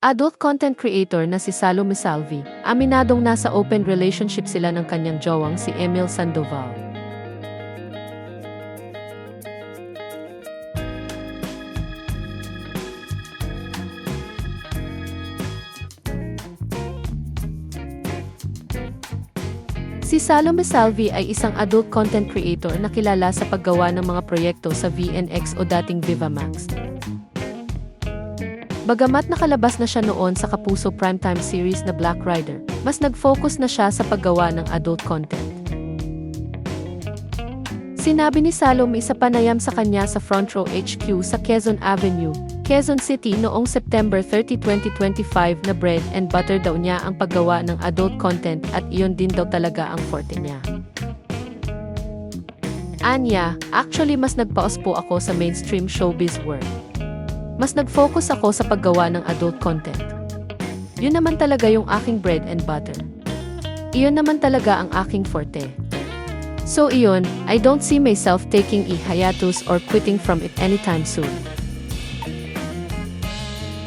Adult content creator na si Salome Salvi, aminadong nasa open relationship sila ng kanyang jowang si Emil Sandoval. Si Salome Salvi ay isang adult content creator na kilala sa paggawa ng mga proyekto sa VNX o dating Vivamax. Bagamat nakalabas na siya noon sa kapuso primetime series na Black Rider, mas nag-focus na siya sa paggawa ng adult content. Sinabi ni Salome sa panayam sa kanya sa Front Row HQ sa Quezon Avenue, Quezon City noong September 30, 2025 na bread and butter daw niya ang paggawa ng adult content at iyon din daw talaga ang forte niya. Anya, actually mas nagpaos po ako sa mainstream showbiz world. Mas nag-focus ako sa paggawa ng adult content. Yun naman talaga yung aking bread and butter. Iyon naman talaga ang aking forte. So iyon, I don't see myself taking a hiatus or quitting from it anytime soon.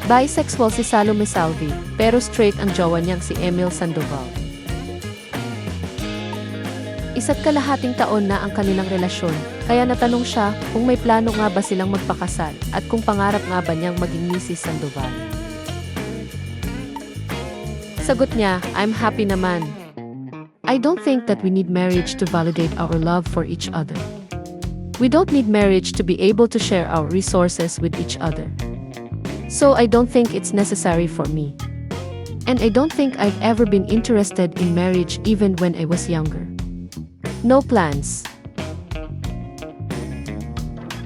Bisexual si Salome Salvi, pero straight ang jowa niyang si Emil Sandoval. Isa't kalahating taon na ang kanilang relasyon, kaya natanong siya kung may plano nga ba silang magpakasal at kung pangarap nga ba niyang maging Mrs. Sandoval. Sagot niya, I'm happy naman. I don't think that we need marriage to validate our love for each other. We don't need marriage to be able to share our resources with each other. So I don't think it's necessary for me. And I don't think I've ever been interested in marriage even when I was younger. No plans.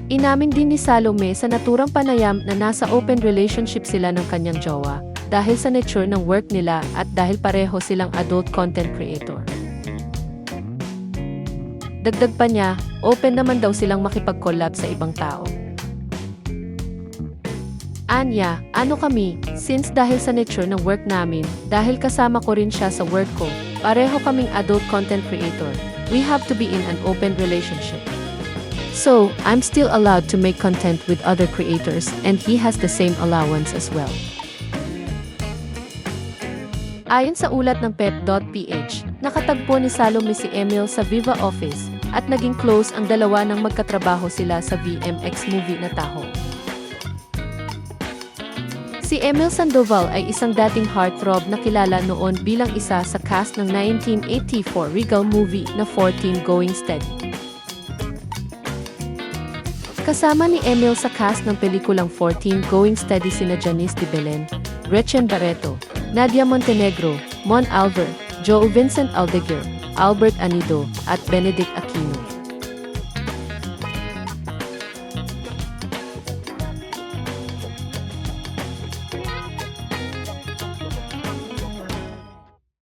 Inamin din ni Salome sa naturang panayam na nasa open relationship sila ng kanyang jowa dahil sa nature ng work nila at dahil pareho silang adult content creator. Dagdag pa niya, open naman daw silang makipag-collab sa ibang tao. Anya, ano kami, since dahil sa nature ng work namin, dahil kasama ko rin siya sa work ko, pareho kaming adult content creator, we have to be in an open relationship. So, I'm still allowed to make content with other creators and he has the same allowance as well. Ayon sa ulat ng pep.ph, nakatagpo ni Salome si Emil sa Viva Office at naging close ang dalawa nang magkatrabaho sila sa VMX movie na Taho. Si Emil Sandoval ay isang dating heartthrob na kilala noon bilang isa sa cast ng 1984 Regal movie na 14 Going Steady. Kasama ni Emil sa cast ng pelikulang 14 Going Steady sina Janice de Belen, Gretchen Barreto, Nadia Montenegro, Mon Alver, Joe Vincent Aldeguer, Albert Anido, at Benedict Aquino.